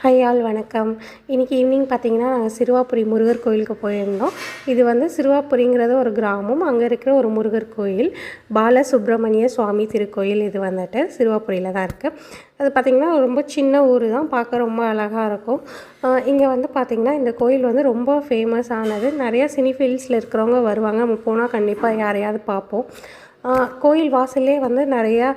Hi all வணக்கம். இன்றைக்கி evening பார்த்திங்கன்னா நாங்கள் சிறுவாபுரி முருகர் கோயிலுக்கு போயிருந்தோம். இது வந்து சிறுவாபுரிங்கிறது ஒரு கிராமம். அங்கே இருக்கிற ஒரு முருகர் கோயில், பாலசுப்ரமணிய சுவாமி திருக்கோயில். இது வந்துட்டு சிறுவாபுரியில் தான் இருக்குது. அது பார்த்திங்கன்னா ரொம்ப சின்ன ஊர் தான், பார்க்க ரொம்ப அழகாக இருக்கும். இங்கே வந்து பார்த்திங்கன்னா இந்த கோயில் வந்து ரொம்ப ஃபேமஸ் ஆனது. நிறையா சினி ஃபீல்ட்ஸில் இருக்கிறவங்க வருவாங்க. நம்ம போனால் கண்டிப்பாக யாரையாவது பார்ப்போம். கோயில் வாசல்லே வந்து நிறையா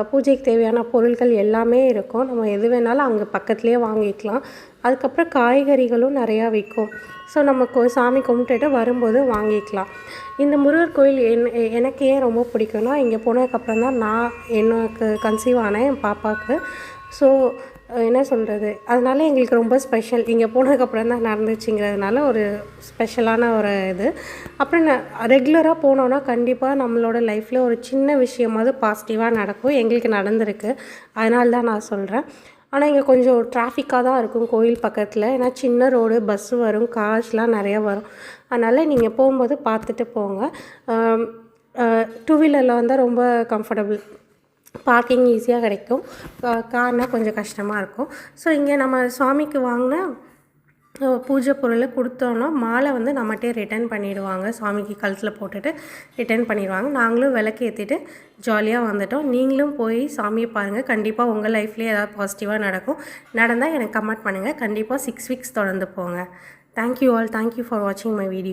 பூஜைக்கு தேவையான பொருட்கள் எல்லாமே இருக்கும். நம்ம எது வேணாலும் அங்கே பக்கத்துலேயே வாங்கிக்கலாம். அதுக்கப்புறம் காய்கறிகளும் நிறையா விற்கும். ஸோ நம்ம சாமி கும்பிட்டுட்டு வரும்போது வாங்கிக்கலாம். இந்த முருகர் கோயில் எனக்கு ஏன் ரொம்ப பிடிக்கும்னா, இங்கே போனதுக்கப்புறம் தான் எனக்கு கன்சீவ் ஆனேன் என் பாப்பாவுக்கு. ஸோ என்ன சொல்கிறது, அதனால எங்களுக்கு ரொம்ப ஸ்பெஷல். இங்கே போனதுக்கப்புறம் தான் நடந்துச்சுங்கிறதுனால ஒரு ஸ்பெஷலான ஒரு இது. அப்புறம் ரெகுலராக போனோன்னா கண்டிப்பாக நம்மளோட லைஃப்பில் ஒரு சின்ன விஷயமாவது பாசிட்டிவாக நடக்கும். எங்களுக்கு நடந்திருக்கு, அதனால தான் நான் சொல்கிறேன். ஆனால் இங்கே கொஞ்சம் டிராஃபிக்காக தான் இருக்கும் கோயில் பக்கத்தில். ஏன்னா சின்ன ரோடு, பஸ்ஸு வரும், கார்ஸ்லாம் நிறையா வரும். அதனால் நீங்கள் போகும்போது பார்த்துட்டு போங்க. டூ வீலரில் வந்தால் ரொம்ப கம்ஃபர்டபுள், பார்க்கிங் ஈஸியாக கிடைக்கும். கார்னால் கொஞ்சம் கஷ்டமாக இருக்கும். ஸோ இங்கே நம்ம சுவாமிக்கு வாங்கின பூஜை பொருளை கொடுத்தோன்னா மாலை வந்து நம்மகிட்டே ரிட்டர்ன் பண்ணிவிடுவாங்க. சுவாமிக்கு கழுத்தில் போட்டுட்டு ரிட்டர்ன் பண்ணிடுவாங்க. நாங்களும் விளக்கு ஏற்றிட்டு ஜாலியாக வந்துட்டோம். நீங்களும் போய் சாமியை பாருங்கள். கண்டிப்பாக உங்கள் லைஃப்லேயே ஏதாவது பாசிட்டிவாக நடக்கும். நடந்தால் எனக்கு கமெண்ட் பண்ணுங்கள். கண்டிப்பாக 6 வீக்ஸ் தொடர்ந்து போங்க. Thank you all. தேங்க்யூ ஃபார் வாட்சிங் மை வீடியோ.